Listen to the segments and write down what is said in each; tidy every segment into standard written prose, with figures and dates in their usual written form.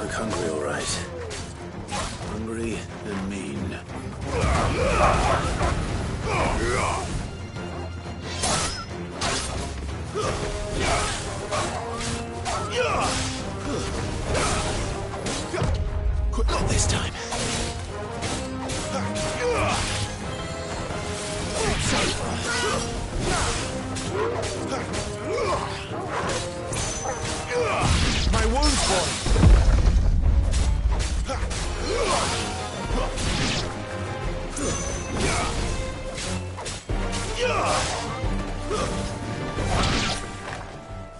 Look hungry, all right. Hungry and mean. Not this time. My wounds, boy.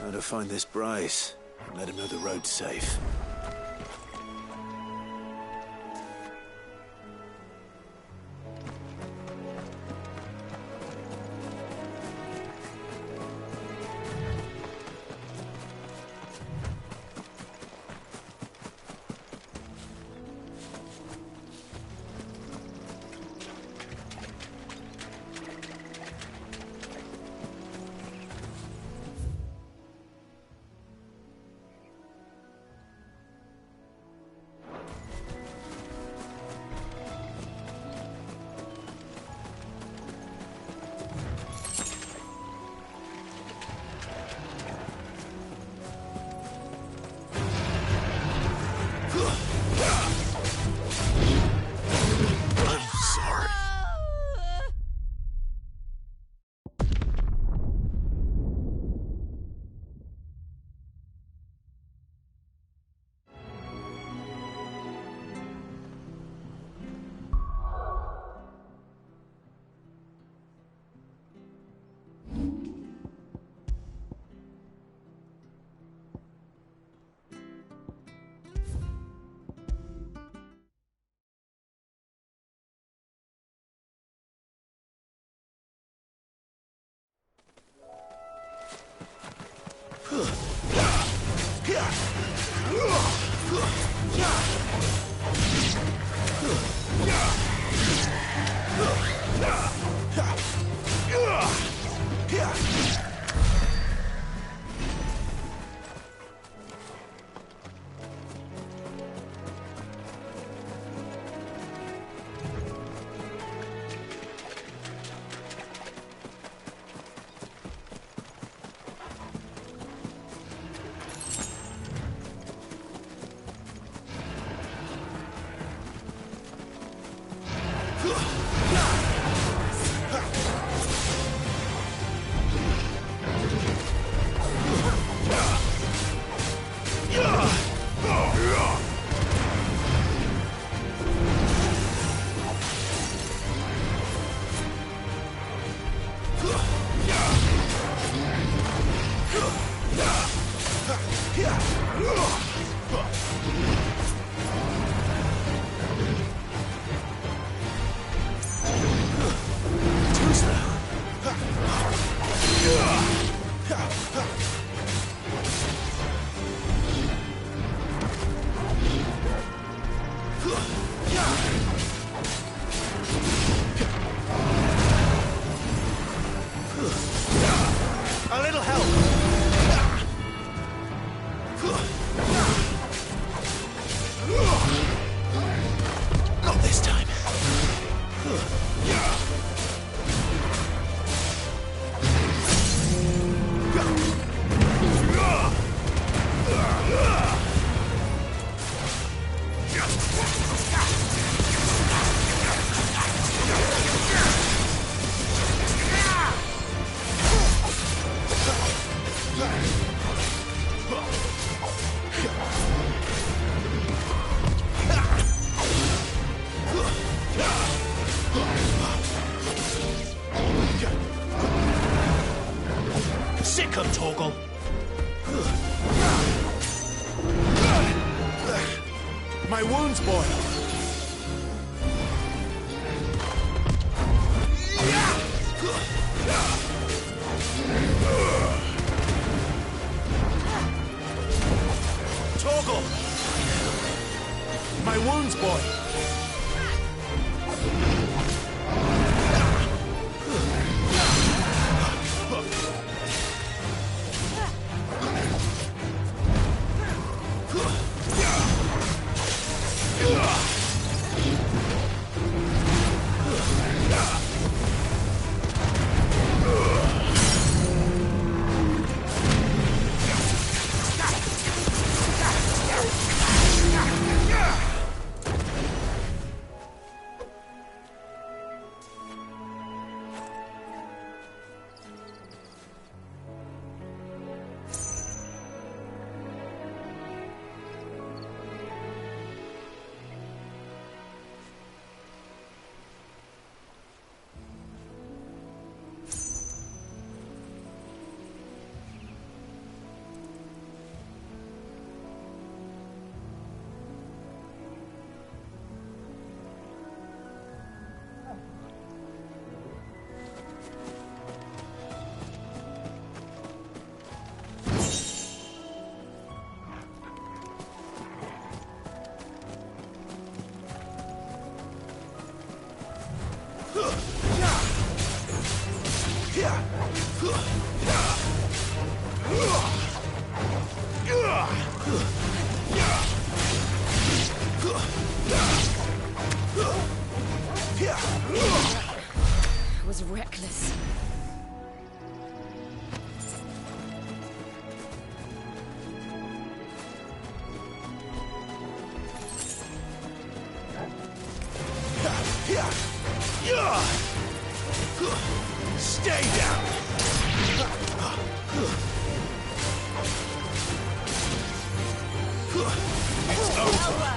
How to find this Bryce and let him know the road's safe. A little help. Not this time. Sick of Torgal. My wounds, boy. Torgal. My wounds, boy. Was reckless. Stay down. It's over.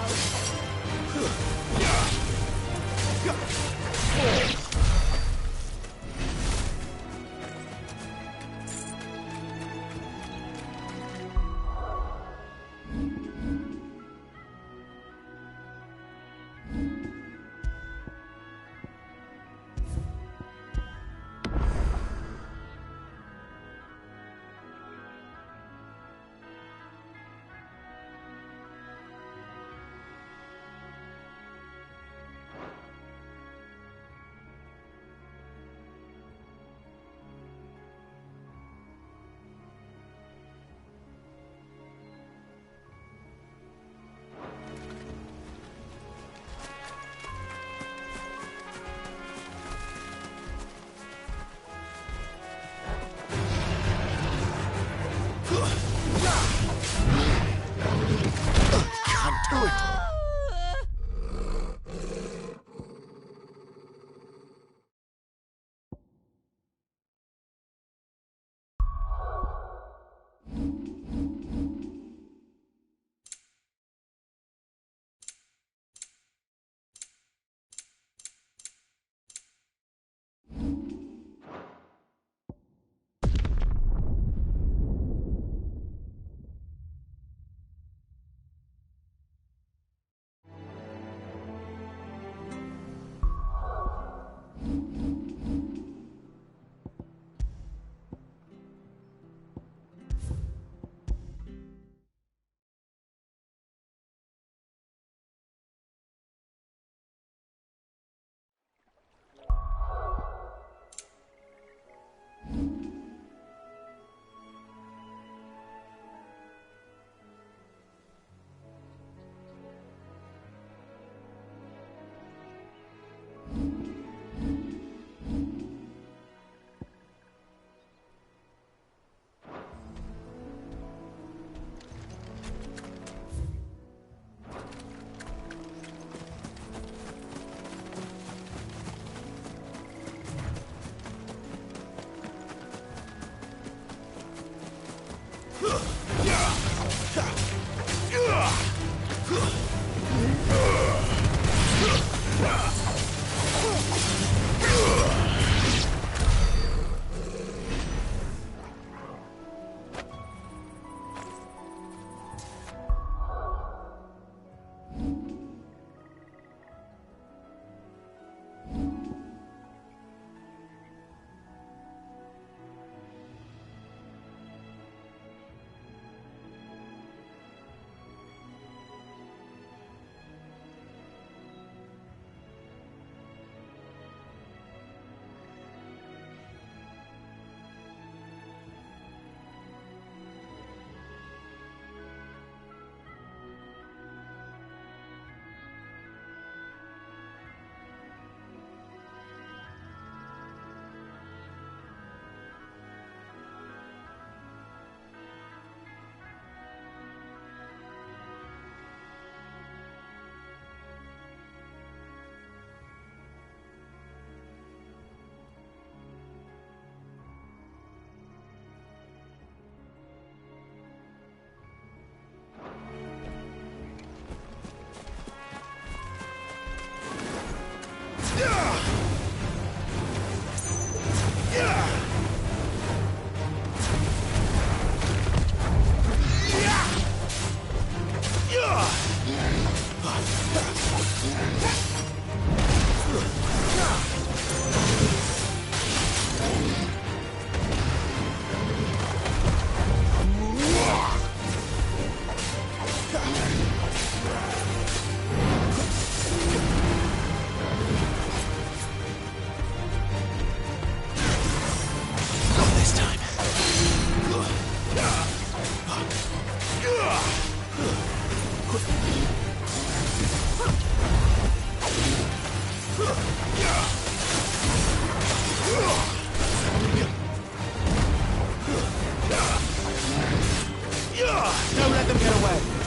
Don't let them get away.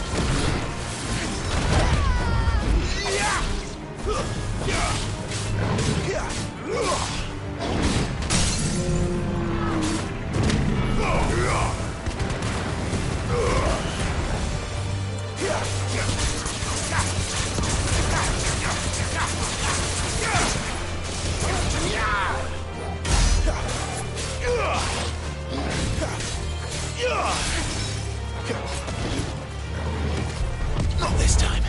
Not this time.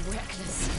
Reckless.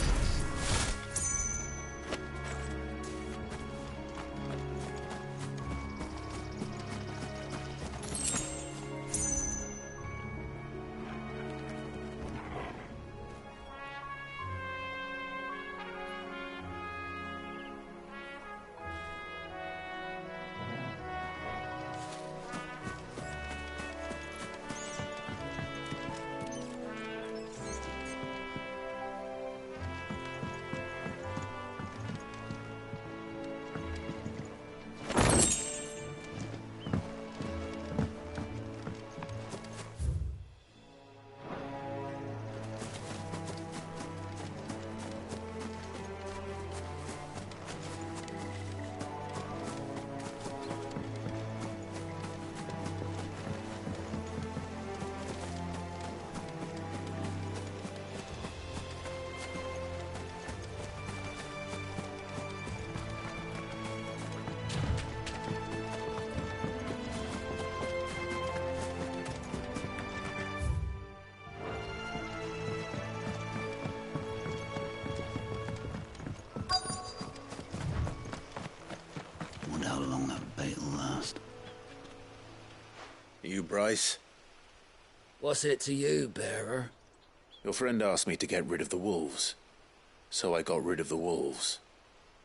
How long that bait'll last. You Bryce? What's it to you, bearer? Your friend asked me to get rid of the wolves, so I got rid of the wolves.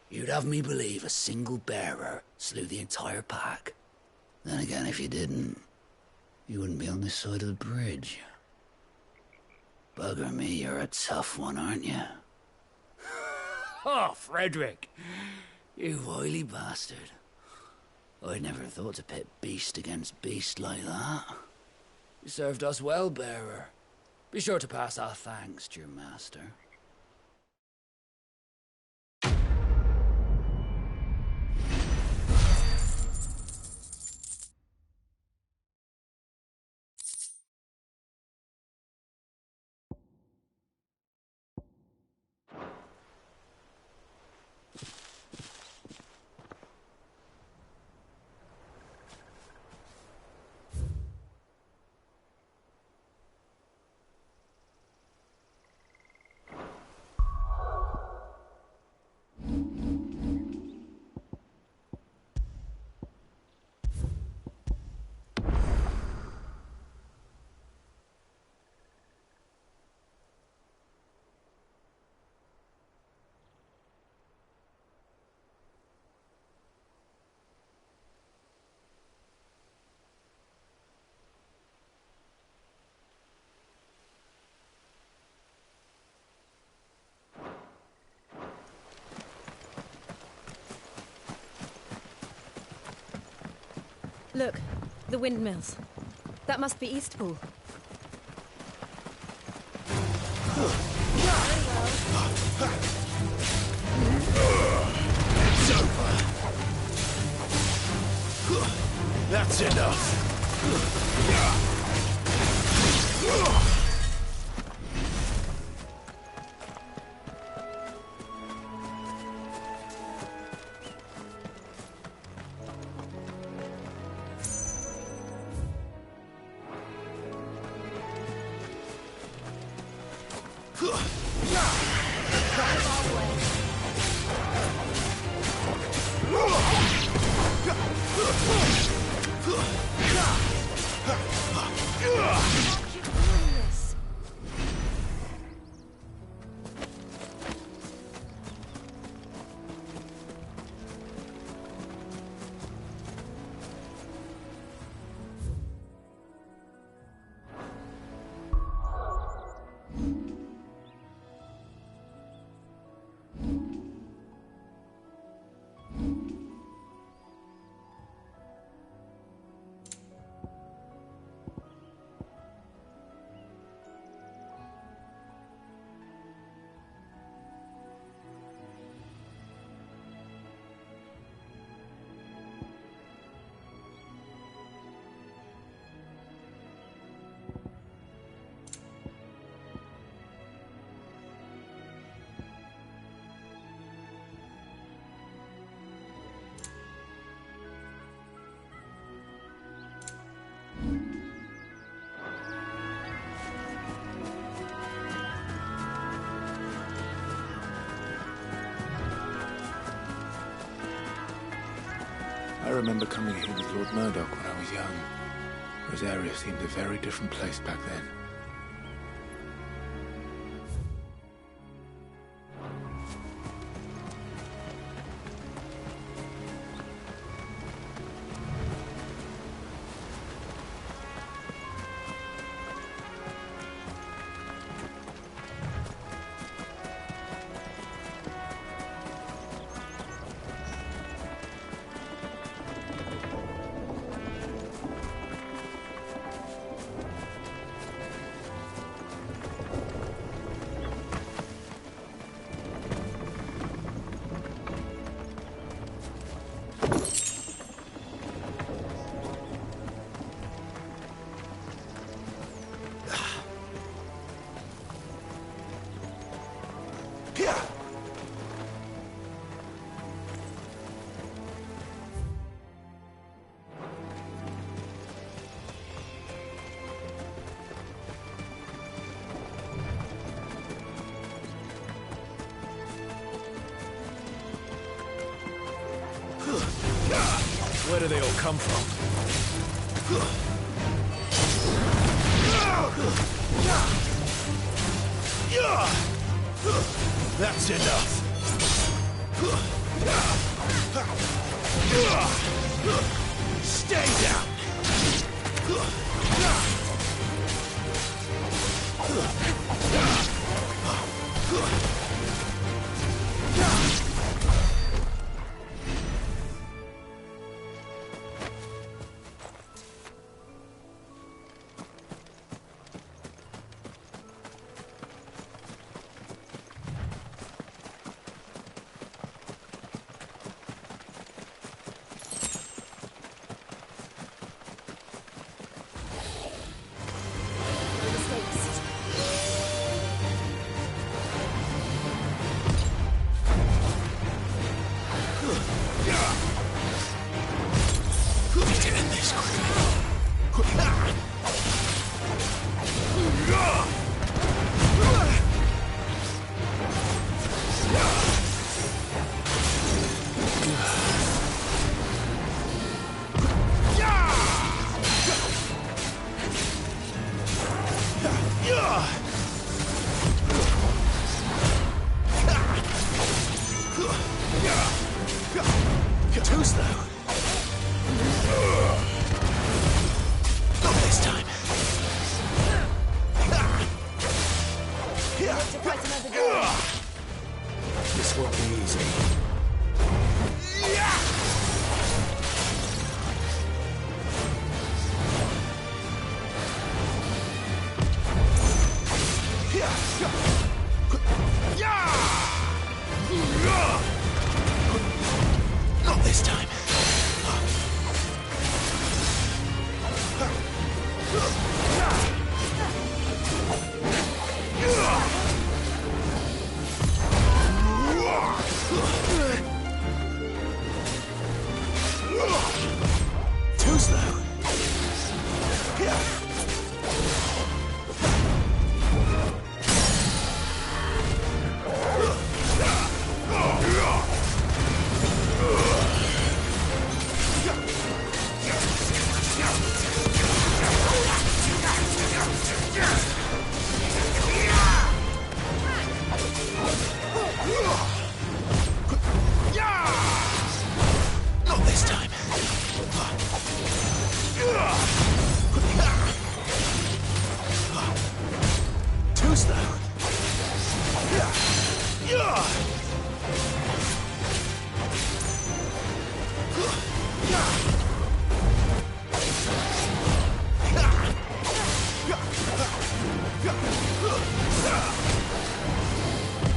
You'd have me believe a single bearer slew the entire pack. Then again, if you didn't, you wouldn't be on this side of the bridge. Bugger me, you're a tough one, aren't you? Oh, Frederick! You wily bastard. I'd never thought to pit beast against beast like that. You served us well, bearer. Be sure to pass our thanks to your master. Look, the windmills. That must be Eastpool. It's over. That's enough. remember coming here with Lord Murdoch when I was young. Rosaria seemed a very different place back then. Where do they all come from? That's enough. Stay down. Too slow. Not this time. This won't be easy. Not this time. Too slow. Not this time. Too slow.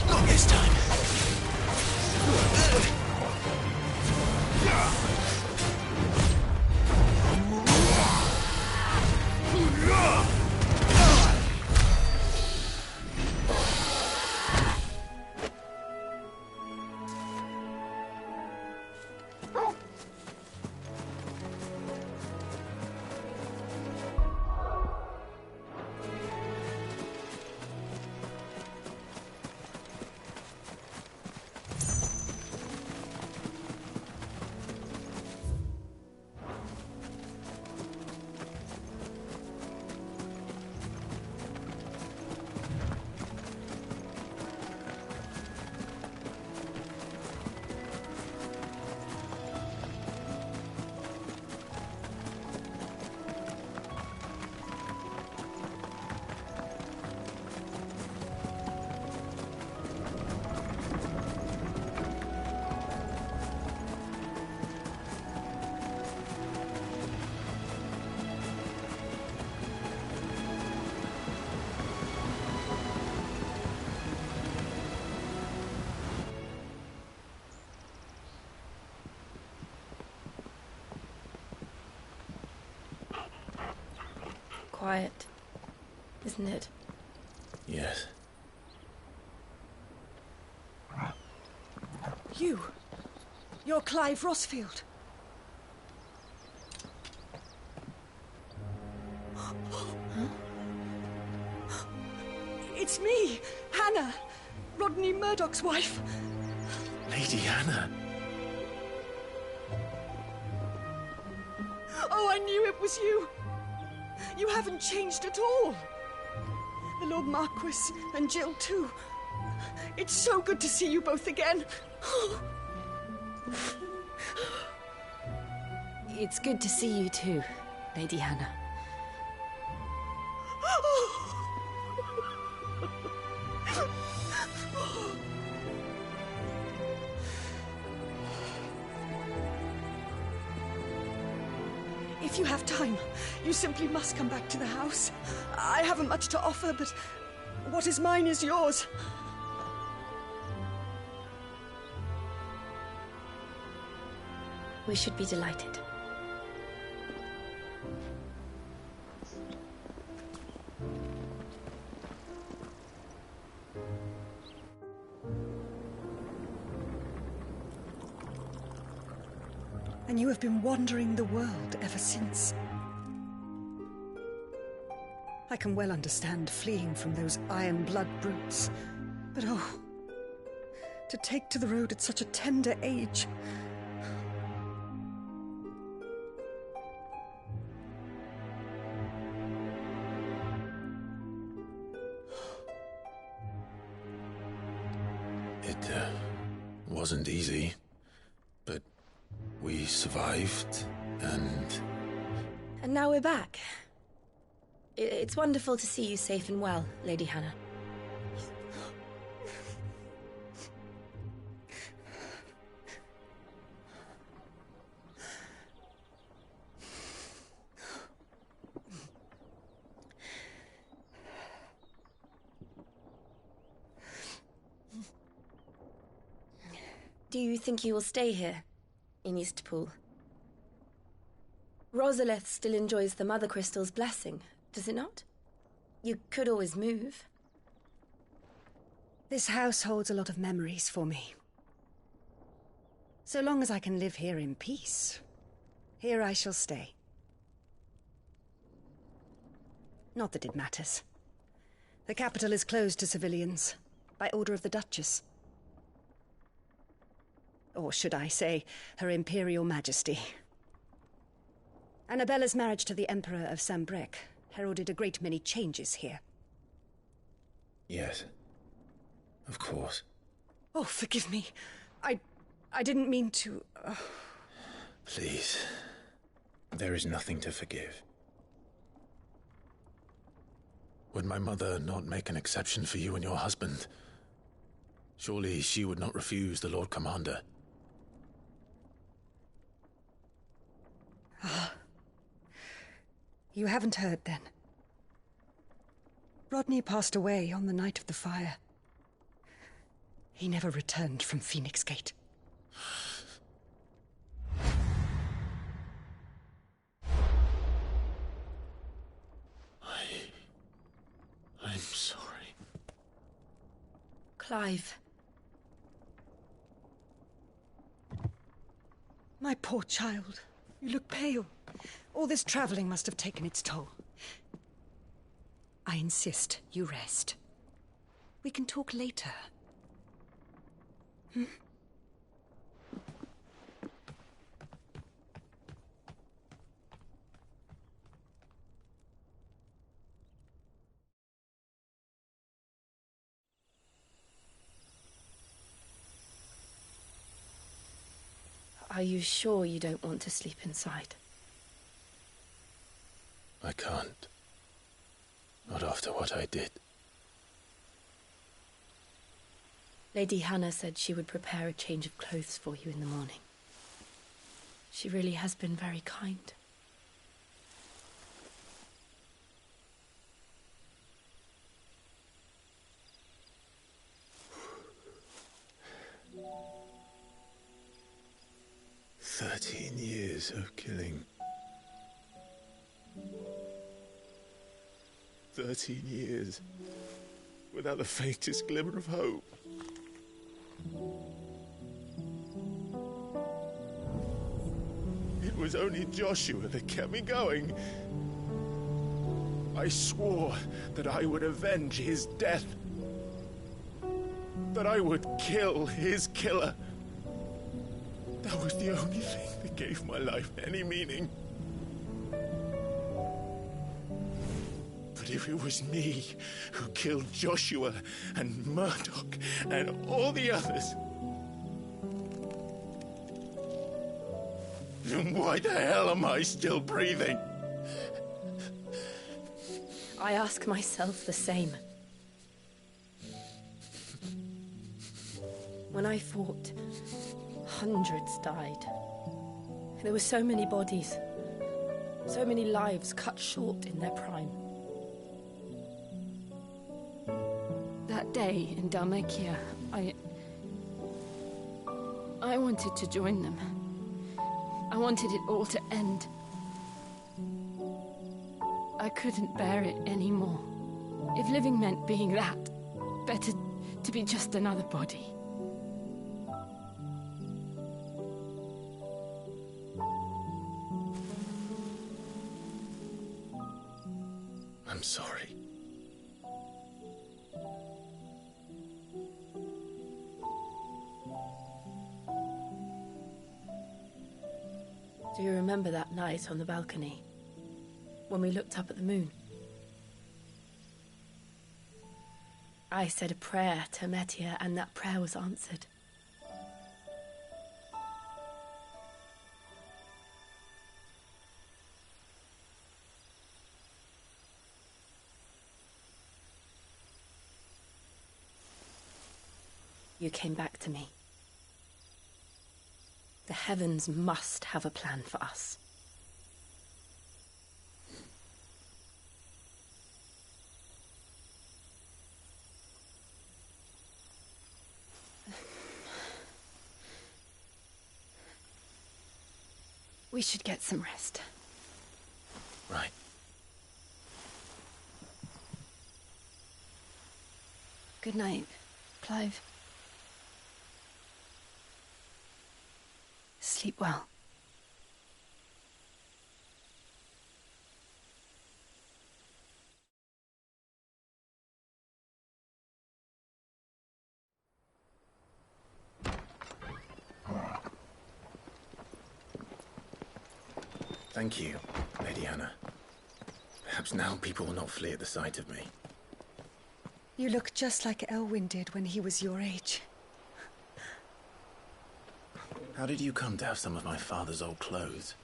Not this time. quiet, isn't it? Yes. You're Clive Rossfield. It's me, Hannah, Rodney Murdoch's wife. Lady Hannah. Oh, I knew it was you. You haven't changed at all. The Lord Marquis and Jill too. It's so good to see you both again. It's good to see you too, Lady Hannah. If you have time, you simply must come back to the house. I haven't much to offer, but what is mine is yours. We should be delighted. And you have been wandering the world ever since. I can well understand fleeing from those iron blood brutes. But oh, to take to the road at such a tender age. It wasn't easy, but we survived, and now we're back. It's wonderful to see you safe and well, Lady Hannah. Do you think you will stay here, in Eastpool? Rosalith still enjoys the Mother Crystal's blessing, does it not? You could always move. This house holds a lot of memories for me. So long as I can live here in peace, here I shall stay. Not that it matters. The capital is closed to civilians, by order of the Duchess. Or should I say, Her Imperial Majesty. Annabella's marriage to the Emperor of Sambrec heralded a great many changes here. yes, of course. Oh, forgive me. I didn't mean to... Please, there is nothing to forgive. Would my mother not make an exception for you and your husband? Surely she would not refuse the Lord Commander. You haven't heard, then. Rodney passed away on the night of the fire. He never returned from Phoenix Gate. I'm sorry. Clive. My poor child. You look pale. All this traveling must have taken its toll. I insist you rest. We can talk later. Are you sure you don't want to sleep inside? I can't. Not after what I did. Lady Hannah said she would prepare a change of clothes for you in the morning. She really has been very kind. "13 years of killing. 13 years without the faintest glimmer of hope. It was only Joshua that kept me going. I swore that I would avenge his death. That I would kill his killer. That was the only thing that gave my life any meaning. But if it was me who killed Joshua and Murdoch and all the others, then why the hell am I still breathing? I ask myself the same. When I fought, hundreds died. There were so many bodies, so many lives cut short in their prime. That day in Dalmacia, I wanted to join them. I wanted it all to end. I couldn't bear it anymore. If living meant being that, better to be just another body. I'm sorry. Do you remember that night on the balcony? When we looked up at the moon? I said a prayer to Metia, and that prayer was answered. You came back to me. The heavens must have a plan for us. We should get some rest. Right. Good night, Clive. Sleep well. Thank you, Lady Hannah. Perhaps now people will not flee at the sight of me. You look just like Elwyn did when he was your age. How did you come to have some of my father's old clothes?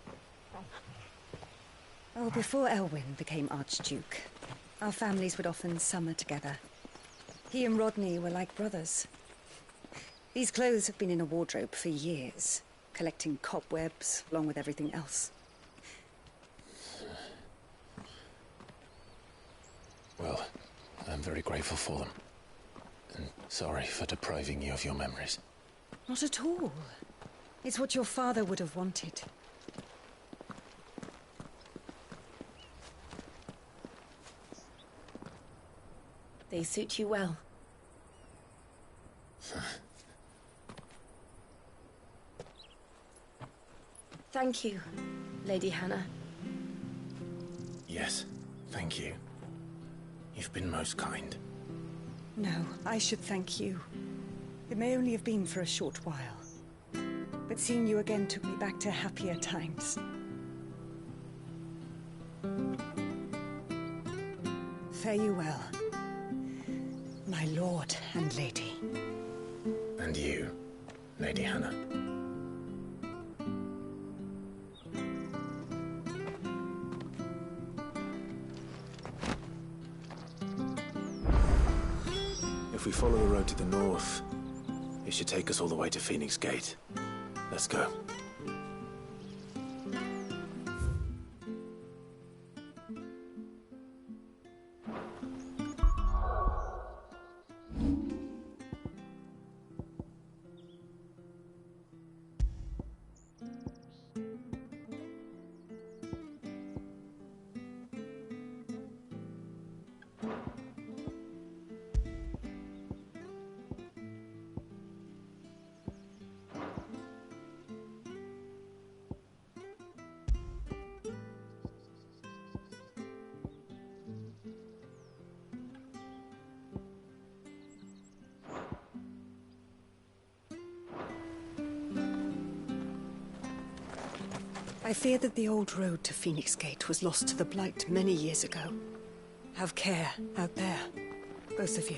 Oh, before Elwyn became Archduke, our families would often summer together. He and Rodney were like brothers. These clothes have been in a wardrobe for years, collecting cobwebs along with everything else. Well, I'm very grateful for them. And sorry for depriving you of your memories. Not at all. It's what your father would have wanted. They suit you well. Thank you, Lady Hannah. Yes, thank you. You've been most kind. No, I should thank you. It may only have been for a short while, but seeing you again took me back to happier times. Fare you well, my lord and lady. And you, Lady Hannah. If we follow the road to the north, it should take us all the way to Phoenix Gate. Let's go. I fear that the old road to Phoenix Gate was lost to the Blight many years ago. Have care out there, both of you.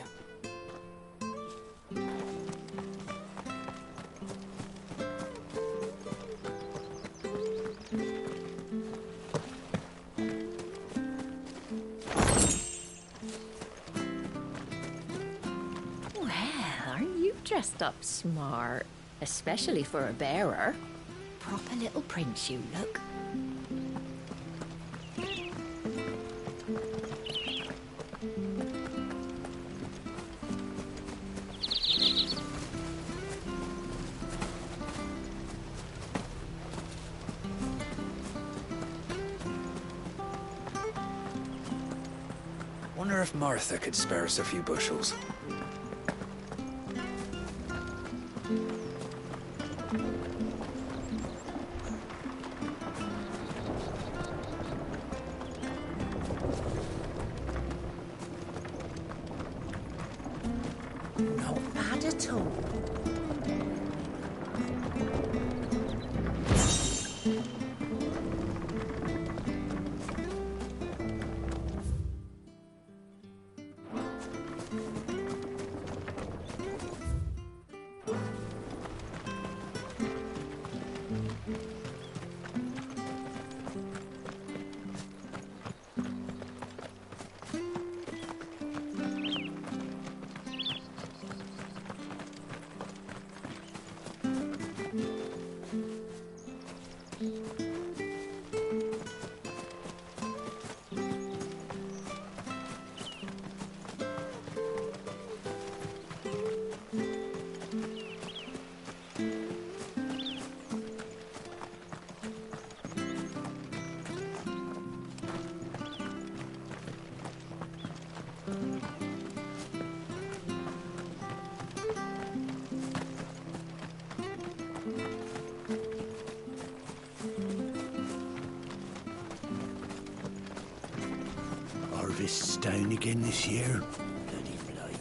Well, aren't you dressed up smart? Especially for a bearer. Proper little prince you look. Wonder if Martha could spare us a few bushels. Not bad at all. Harvest's down again this year. Bloody blight.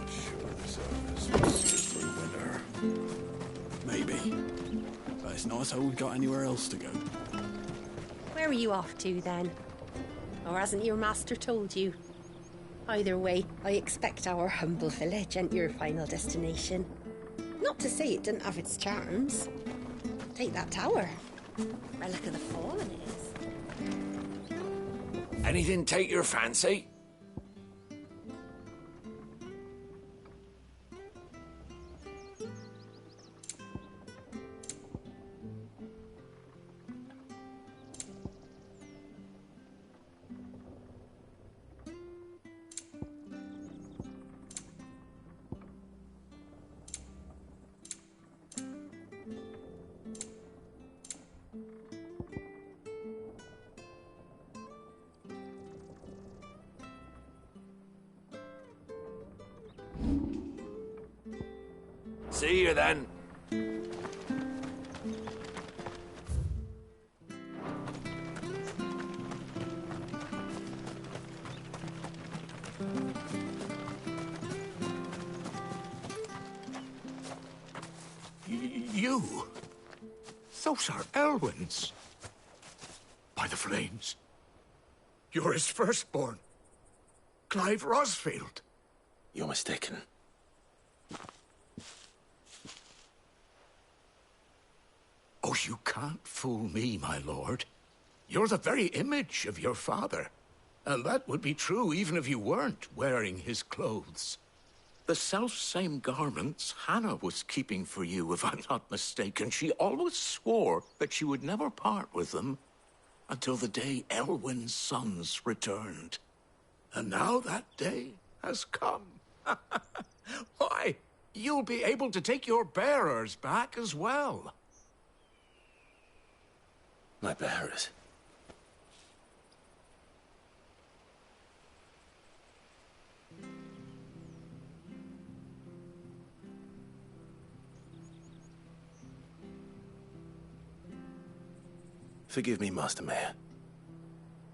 Sure this harvest was just for winter. Maybe. But it's not as though we've got anywhere else to go. Where are you off to, then? Or hasn't your master told you? Either way, I expect our humble village ain't your final destination. Not to say it didn't have its charms. Take that tower. Relic of the Fallen it is. Anything take your fancy? See you then. You? Those are Elwyn's. By the flames. You're his firstborn. Clive Rosfield. You're mistaken. Oh, you can't fool me, my lord. You're the very image of your father. And that would be true even if you weren't wearing his clothes. The self-same garments Hannah was keeping for you, if I'm not mistaken. She always swore that she would never part with them until the day Elwyn's sons returned. And now that day has come. Why, you'll be able to take your bearers back as well. My bearers. Forgive me, Master Mayor.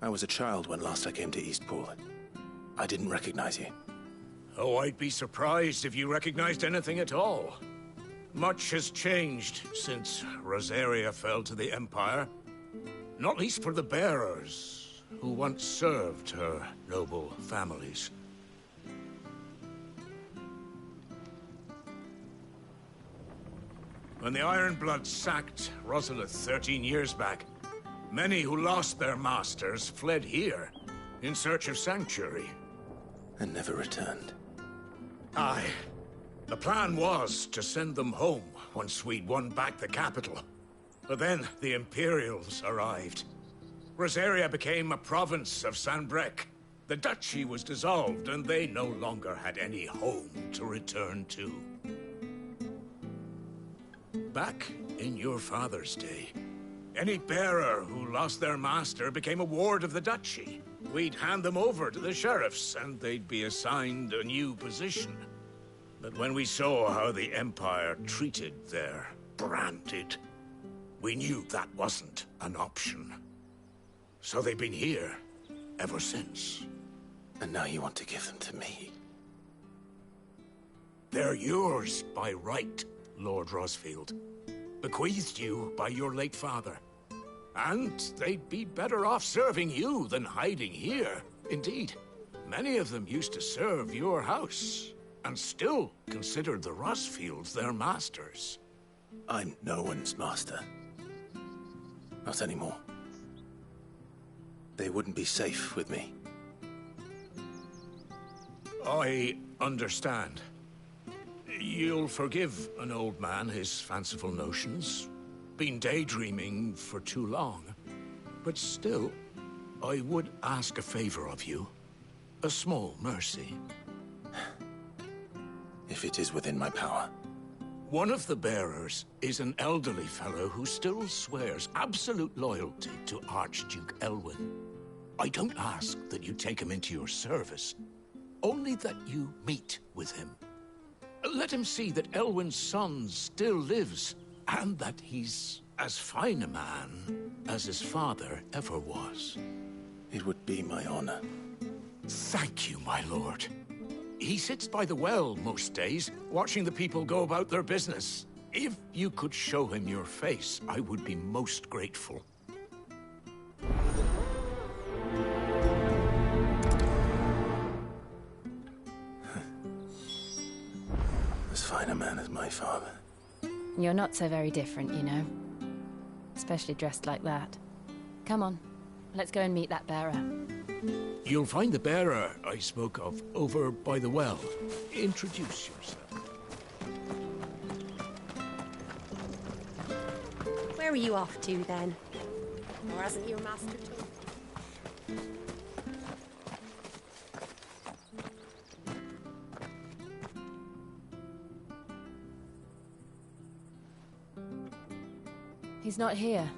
I was a child when last I came to Eastpool. I didn't recognize you. Oh, I'd be surprised if you recognized anything at all. Much has changed since Rosaria fell to the Empire. Not least for the bearers, who once served her noble families. When the Ironbloods sacked Rosalith 13 years back, many who lost their masters fled here in search of sanctuary. And never returned. Aye. The plan was to send them home once we'd won back the capital. But then the Imperials arrived. Rosaria became a province of Sanbreque. The duchy was dissolved, and they no longer had any home to return to. Back in your father's day, any bearer who lost their master became a ward of the duchy. We'd hand them over to the sheriffs, and they'd be assigned a new position. But when we saw how the Empire treated their branded, we knew that wasn't an option. So they've been here ever since. And now you want to give them to me? They're yours by right, Lord Rosfield. Bequeathed you by your late father. And they'd be better off serving you than hiding here. Indeed, many of them used to serve your house, and still considered the Rosfields their masters. I'm no one's master. Not anymore. They wouldn't be safe with me. I understand. You'll forgive an old man his fanciful notions. Been daydreaming for too long. But still, I would ask a favor of you. A small mercy. If it is within my power. One of the bearers is an elderly fellow who still swears absolute loyalty to Archduke Elwyn. I don't ask that you take him into your service, only that you meet with him. Let him see that Elwyn's son still lives, and that he's as fine a man as his father ever was. It would be my honor. Thank you, my lord. He sits by the well most days, watching the people go about their business. If you could show him your face, I would be most grateful. As fine a man as my father. You're not so very different, you know. Especially dressed like that. Come on, let's go and meet that bearer. You'll find the bearer I spoke of over by the well. Introduce yourself. Where are you off to, then? Or hasn't your master told? He's not here.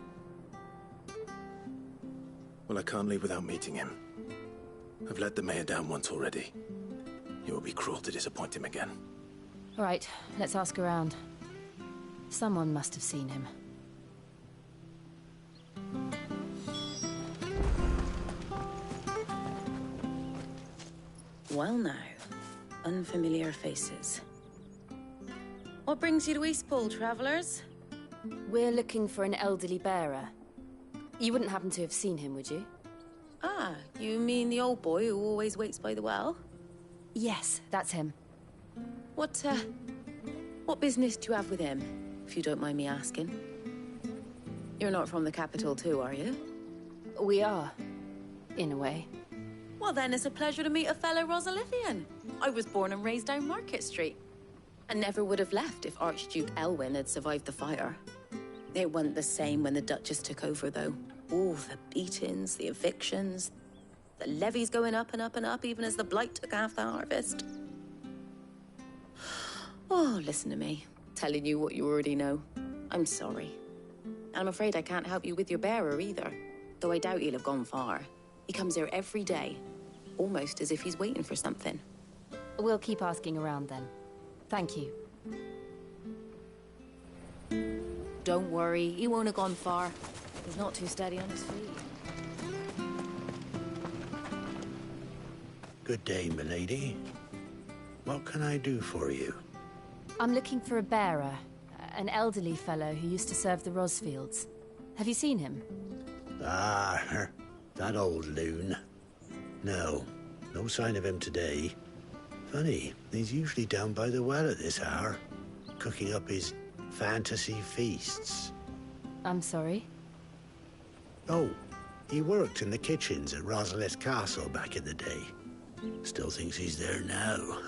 Well, I can't leave without meeting him. I've let the mayor down once already. It would be cruel to disappoint him again. Right, let's ask around. Someone must have seen him. Well now, unfamiliar faces. What brings you to Eastpool, travellers? We're looking for an elderly bearer. You wouldn't happen to have seen him, would you? Ah, you mean the old boy who always waits by the well? Yes, that's him. What business do you have with him, if you don't mind me asking? You're not from the capital too, are you? We are, in a way. Well then, it's a pleasure to meet a fellow Rosalithian. I was born and raised down Market Street. And never would have left if Archduke Elwyn had survived the fire. It wasn't the same when the Duchess took over, though. All the beatings, the evictions, the levies going up and up and up, even as the blight took half the harvest. Oh, listen to me, telling you what you already know. I'm sorry. I'm afraid I can't help you with your bearer either, though I doubt he'll have gone far. He comes here every day, almost as if he's waiting for something. We'll keep asking around then. Thank you. Don't worry, he won't have gone far. He's not too steady on his feet. Good day, milady. What can I do for you? I'm looking for a bearer, an elderly fellow who used to serve the Rosfields. Have you seen him? Ah, that old loon. No sign of him today. Funny, he's usually down by the well at this hour, cooking up his fantasy feasts. I'm sorry? Oh, he worked in the kitchens at Rosalith Castle back in the day. Still thinks he's there now.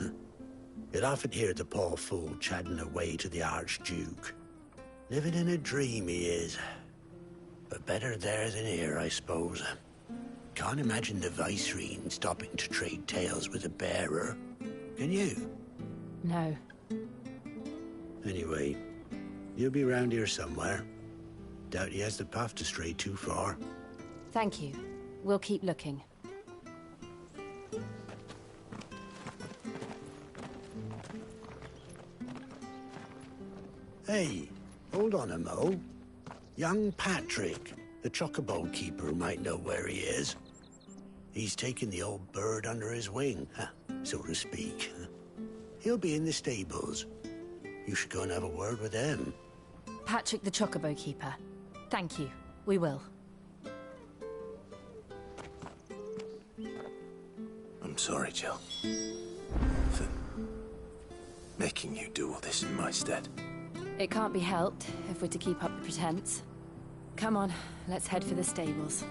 You'd often hear the poor fool chatting away to the Archduke. Living in a dream he is. But better there than here, I suppose. Can't imagine the Viceroy stopping to trade tales with a bearer. Can you? No. Anyway, he'll be round here somewhere. Doubt he has the path to stray too far. Thank you. We'll keep looking. Hey, hold on a mo. Young Patrick, the chocobo keeper, might know where he is. He's taken the old bird under his wing, so to speak. He'll be in the stables. You should go and have a word with him. Patrick the Chocobo Keeper. Thank you. We will. I'm sorry, Jill. For making you do all this in my stead. It can't be helped if we're to keep up the pretense. Come on, let's head for the stables.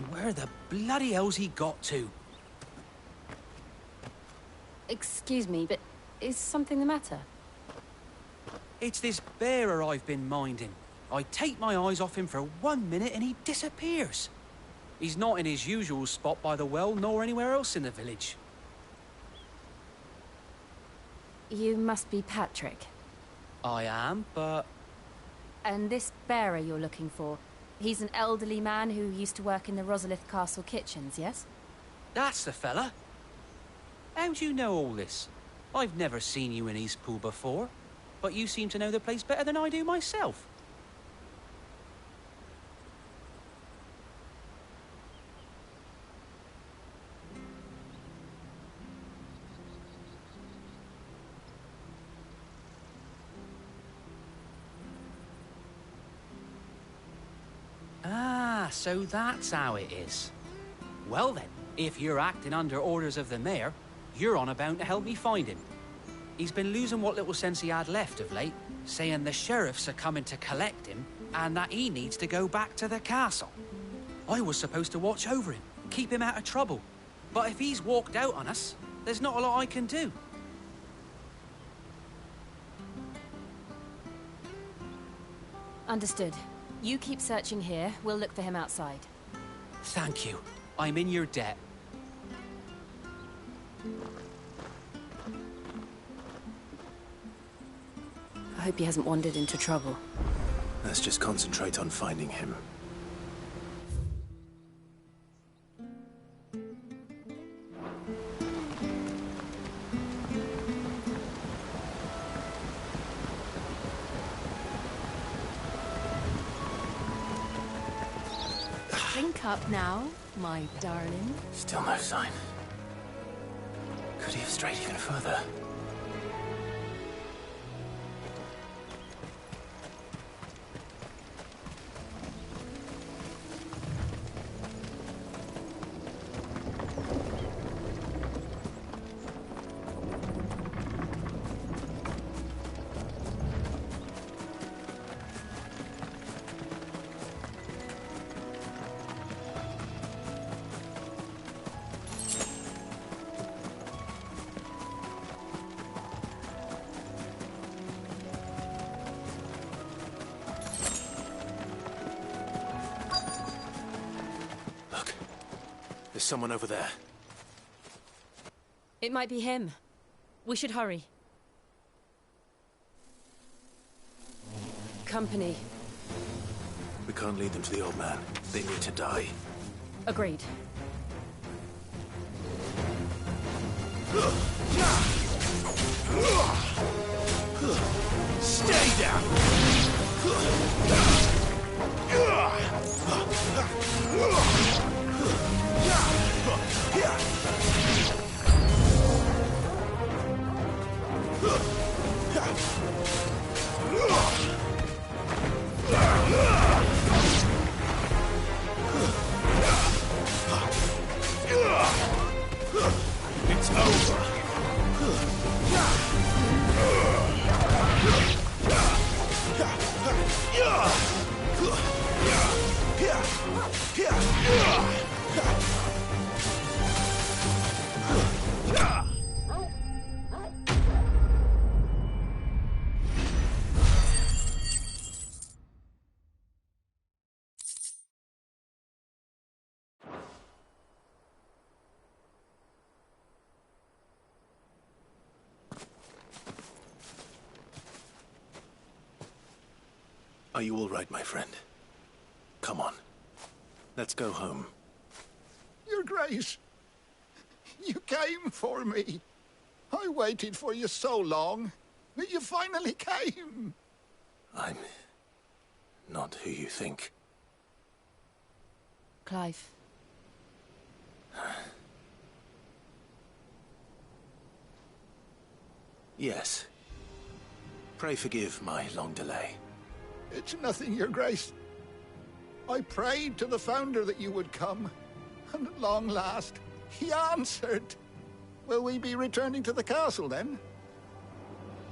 Where the bloody hell's he got to? Excuse me, but is something the matter? It's this bearer I've been minding. I take my eyes off him for 1 minute and he disappears. He's not in his usual spot by the well, nor anywhere else in the village. You must be Patrick. I am, but... And this bearer you're looking for, he's an elderly man who used to work in the Rosalith Castle kitchens, yes? That's the fella. How do you know all this? I've never seen you in Eastpool before, but you seem to know the place better than I do myself. Ah, so that's how it is. Well then, if you're acting under orders of the mayor, you're on about to help me find him. He's been losing what little sense he had left of late, saying the sheriffs are coming to collect him and that he needs to go back to the castle. I was supposed to watch over him, keep him out of trouble. But if he's walked out on us, there's not a lot I can do. Understood. You keep searching here, we'll look for him outside. Thank you. I'm in your debt. I hope he hasn't wandered into trouble. Let's just concentrate on finding him. Drink up now, my darling. Still no sign. Could he have strayed even further? There's someone over there. It might be him. We should hurry. Company. We can't lead them to the old man. They need to die. Agreed. Stay down! It's over. Are you all right, my friend? Come on. Let's go home. Your Grace, you came for me. I waited for you so long, but you finally came. I'm not who you think. Clive. Yes. Pray forgive my long delay. It's nothing, Your Grace. I prayed to the Founder that you would come, and at long last, he answered. Will we be returning to the castle, then?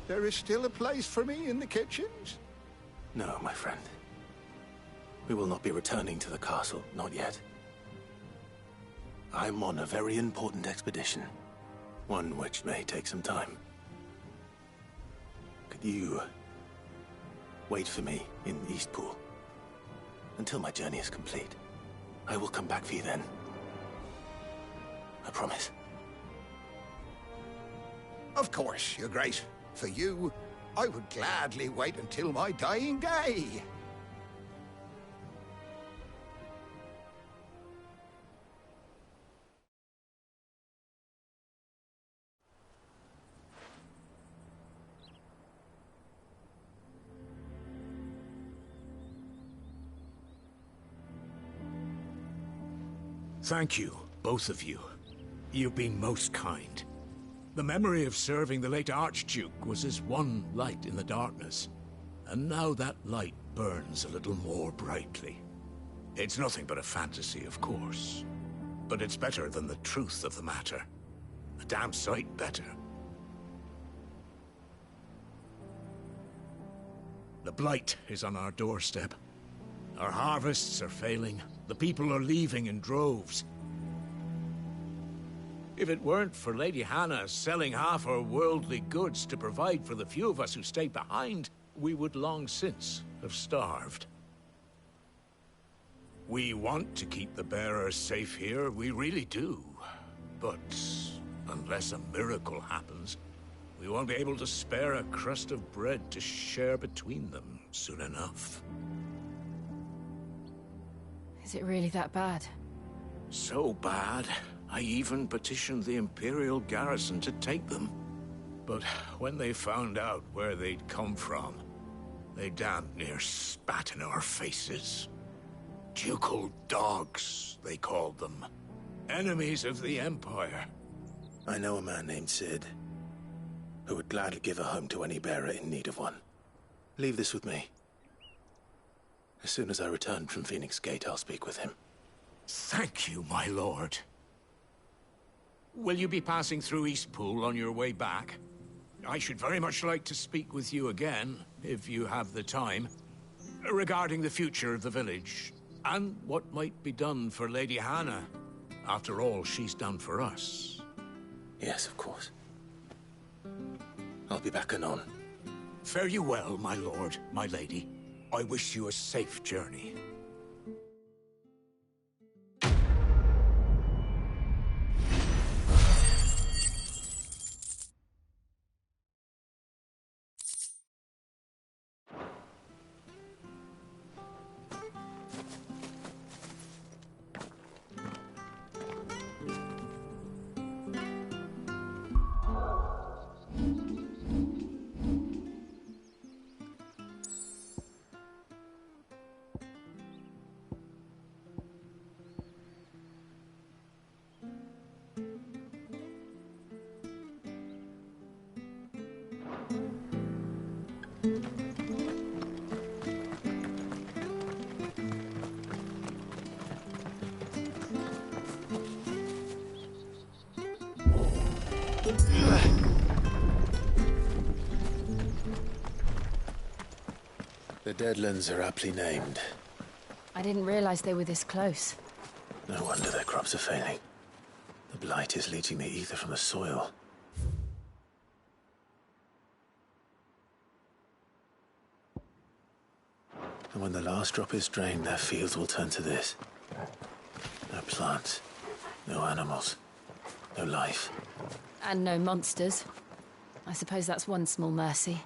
There is still a place for me in the kitchens? No, my friend. We will not be returning to the castle, not yet. I'm on a very important expedition, one which may take some time. Could you wait for me in Eastpool until my journey is complete? I will come back for you then. I promise. Of course, Your Grace. For you, I would gladly wait until my dying day. Thank you, both of you. You've been most kind. The memory of serving the late Archduke was as one light in the darkness, and now that light burns a little more brightly. It's nothing but a fantasy, of course, but it's better than the truth of the matter. A damn sight better. The blight is on our doorstep. Our harvests are failing. The people are leaving in droves. If it weren't for Lady Hannah selling half her worldly goods to provide for the few of us who stayed behind, we would long since have starved. We want to keep the bearers safe here, we really do. But unless a miracle happens, we won't be able to spare a crust of bread to share between them soon enough. Is it really that bad? So bad, I even petitioned the Imperial garrison to take them. But when they found out where they'd come from, they damn near spat in our faces. Ducal dogs, they called them. Enemies of the Empire. I know a man named Sid, who would gladly give a home to any bearer in need of one. Leave this with me. As soon as I return from Phoenix Gate, I'll speak with him. Thank you, my lord. Will you be passing through Eastpool on your way back? I should very much like to speak with you again, if you have the time, regarding the future of the village, and what might be done for Lady Hannah. After all she's done for us. Yes, of course. I'll be back anon. Fare you well, my lord, my lady. I wish you a safe journey. The Deadlands are aptly named. I didn't realize they were this close. No wonder their crops are failing. The blight is leaching the ether from the soil. And when the last drop is drained, their fields will turn to this. No plants, no animals, no life. And no monsters. I suppose that's one small mercy.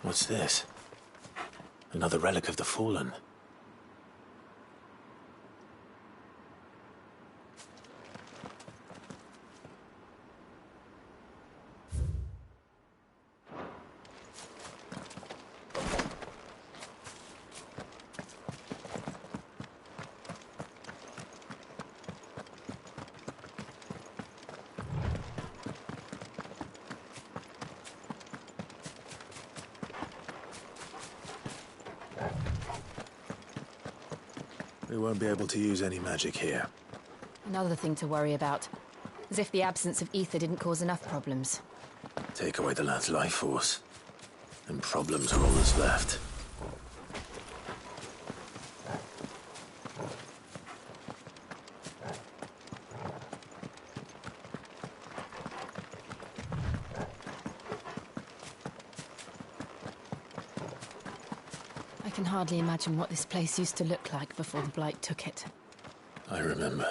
What's this? Another relic of the Fallen. We won't be able to use any magic here. Another thing to worry about. As if the absence of ether didn't cause enough problems. Take away the lad's life force, and problems are all that's left. I can hardly imagine what this place used to look like before the Blight took it. I remember.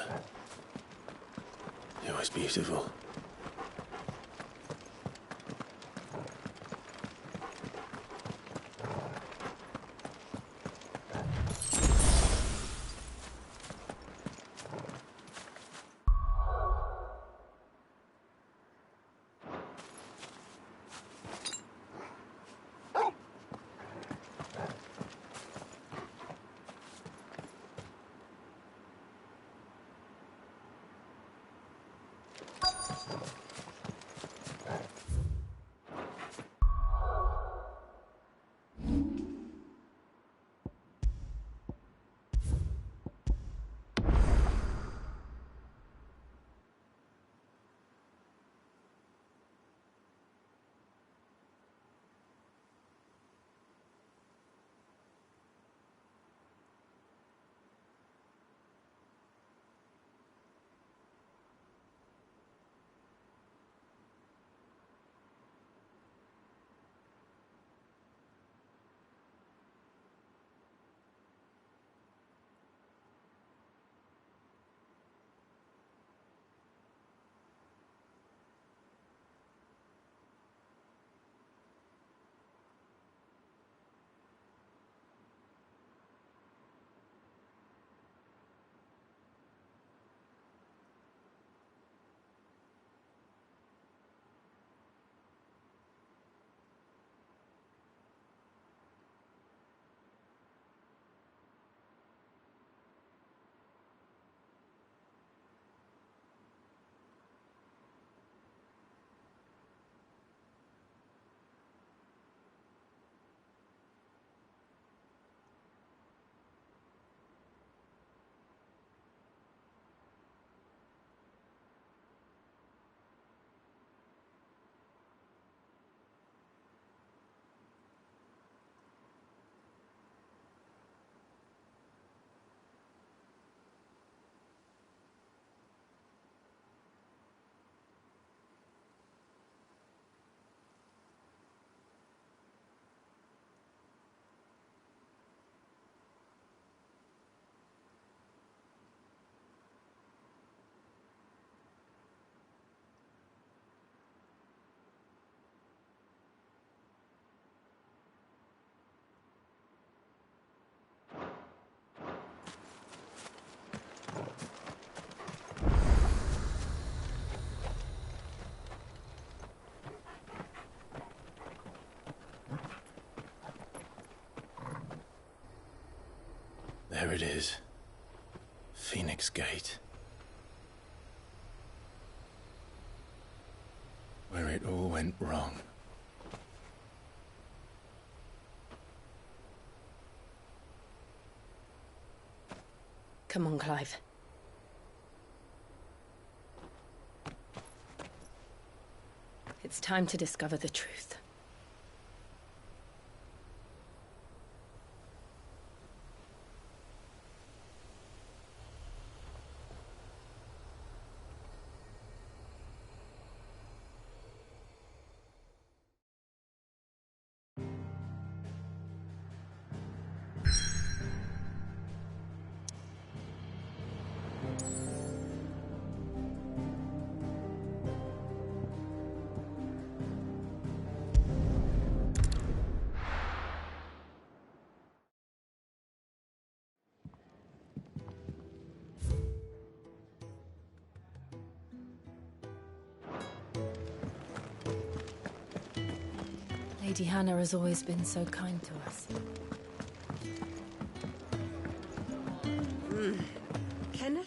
It was beautiful. There it is. Phoenix Gate. Where it all went wrong. Come on, Clive. It's time to discover the truth. Lady Hannah has always been so kind to us.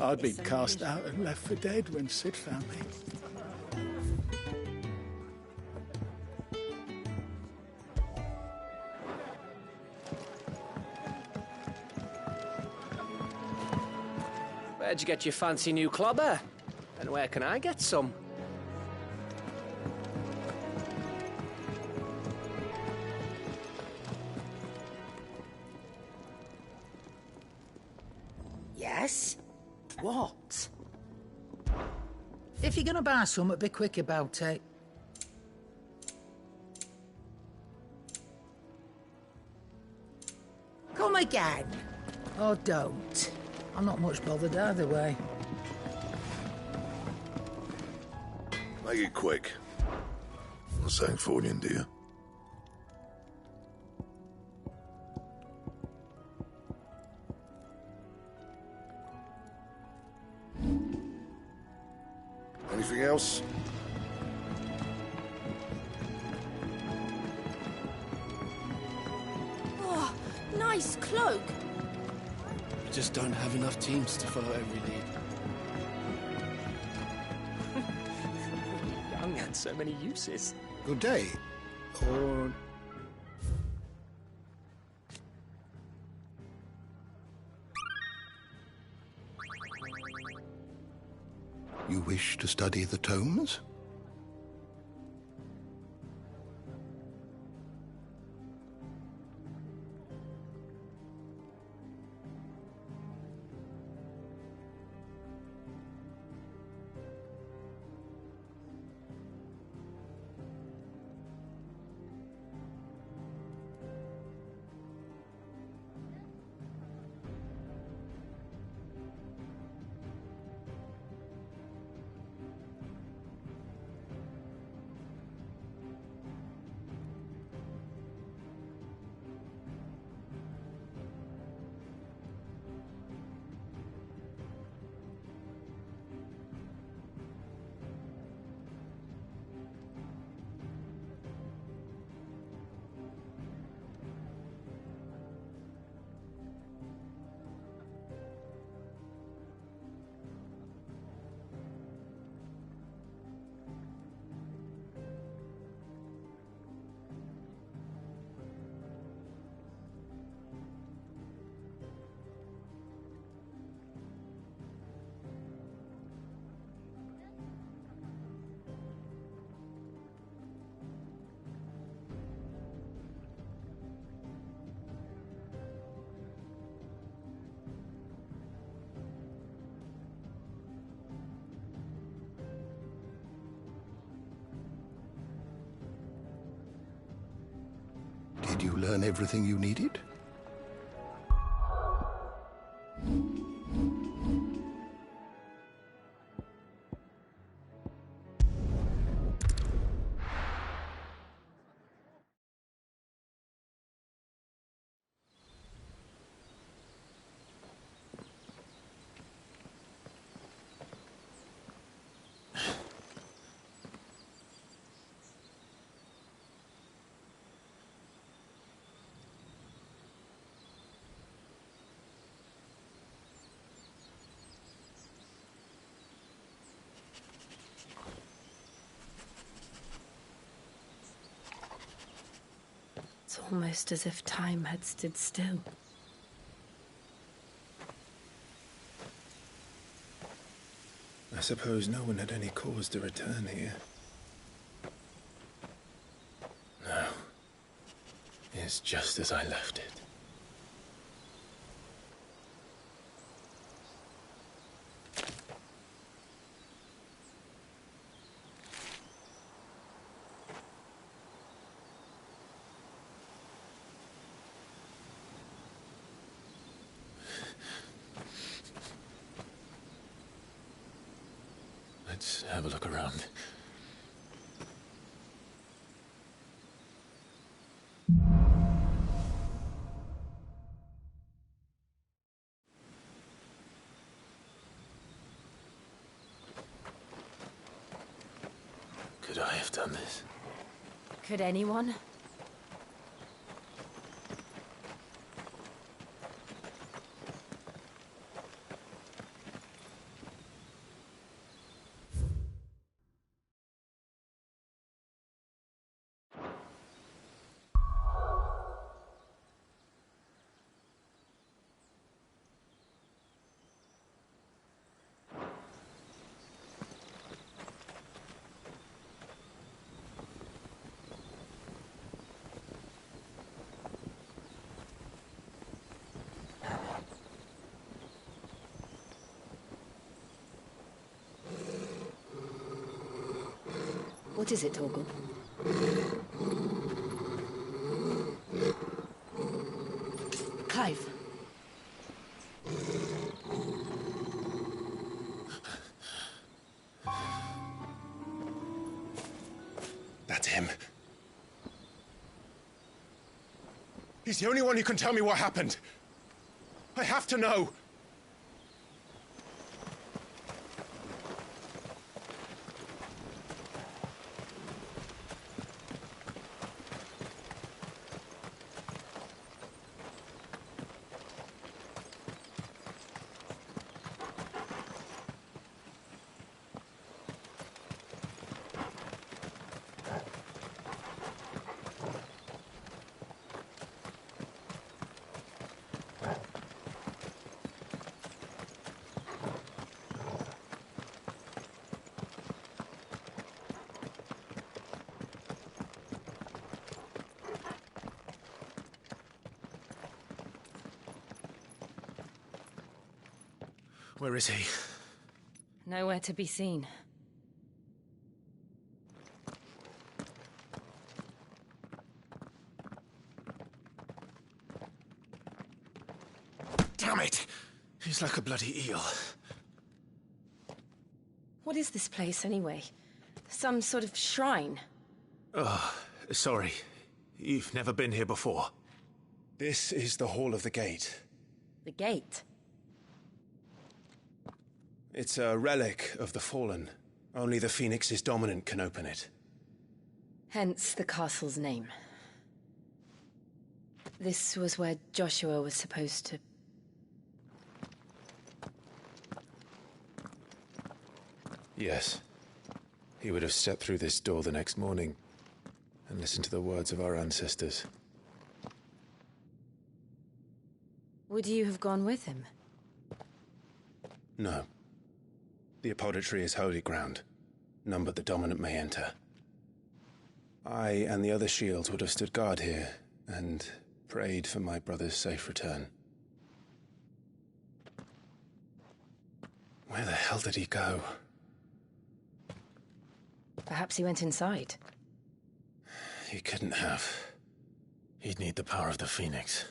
I'd been cast out and left for dead when Sid found me. Where'd you get your fancy new clobber? And where can I get some? Yes? What? If you're gonna buy something, be quick about it. Come again. Or don't. I'm not much bothered either way. Make it quick. Not saying fortune, do you? Anything else? Oh, nice cloak. We just don't have enough teams to follow every lead. Young had so many uses. Good day. Or... You wish to study the tomes? Did you learn everything you needed? Almost as if time had stood still. I suppose no one had any cause to return here. No. It's just as I left it. Let's have a look around. Could I have done this? Could anyone? What is it, Torgal? Clive. That's him. He's the only one who can tell me what happened. I have to know. Where is he? Nowhere to be seen. Damn it! He's like a bloody eel. What is this place, anyway? Some sort of shrine? Oh, sorry. You've never been here before. This is the Hall of the Gate. The gate? It's a relic of the Fallen. Only the Phoenix's dominant can open it. Hence the castle's name. This was where Joshua was supposed to... Yes. He would have stepped through this door the next morning and listened to the words of our ancestors. Would you have gone with him? No. The apodatory is holy ground. None but the dominant may enter. I and the other shields would have stood guard here and prayed for my brother's safe return. Where the hell did he go? Perhaps he went inside. He couldn't have. He'd need the power of the Phoenix.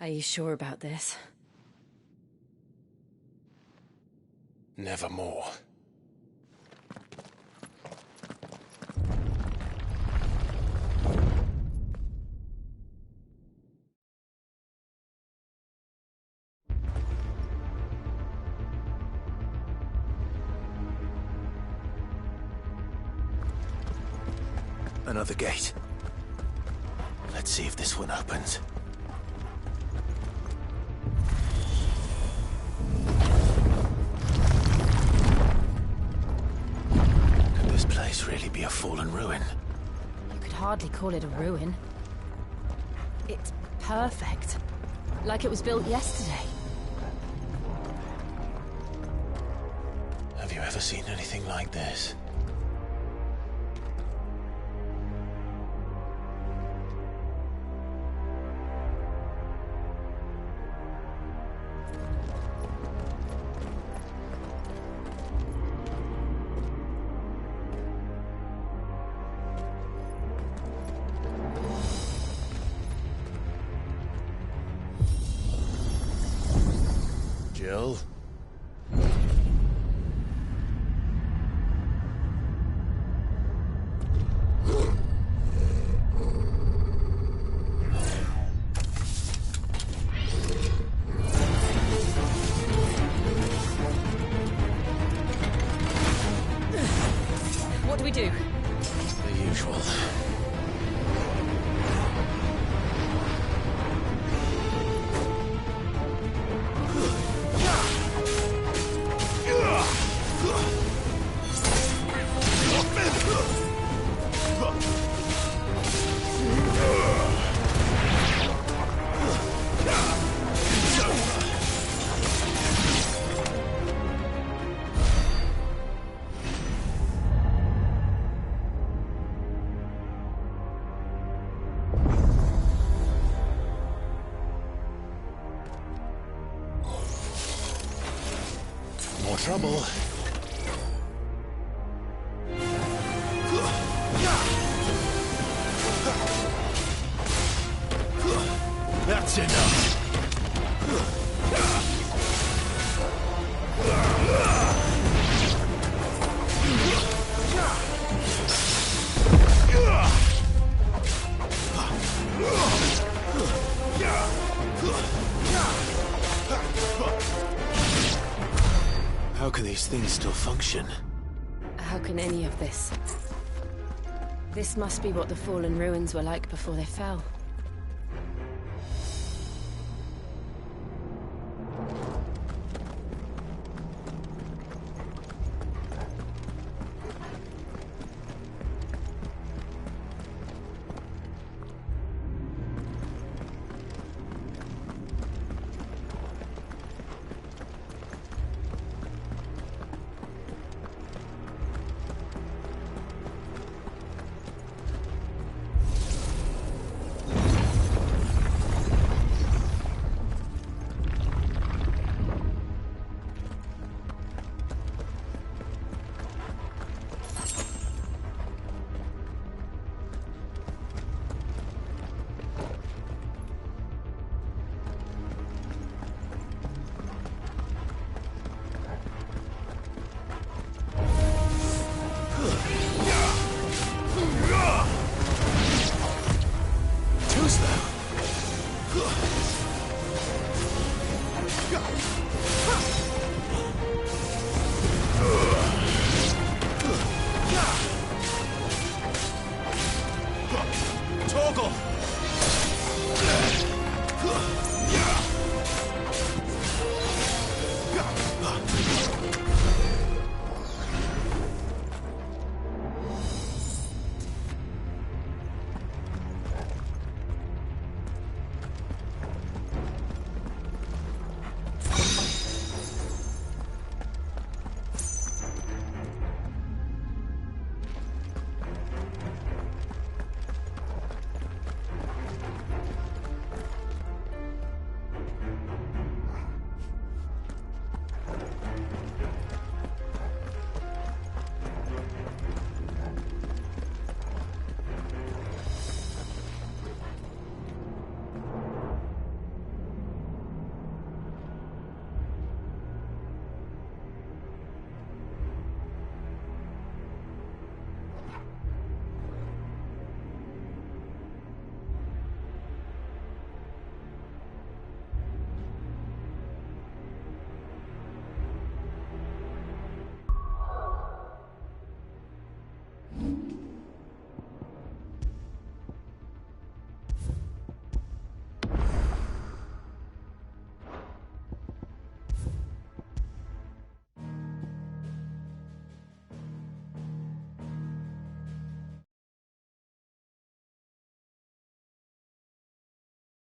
Are you sure about this? Nevermore. Another gate. Let's see if this one opens. Could this place really be a fallen ruin? You could hardly call it a ruin. It's perfect. Like it was built yesterday. Have you ever seen anything like this? Jill? What do we do? The usual. More trouble. That's enough. How can these things still function? How can any of this? This must be what the fallen ruins were like before they fell. Too slow.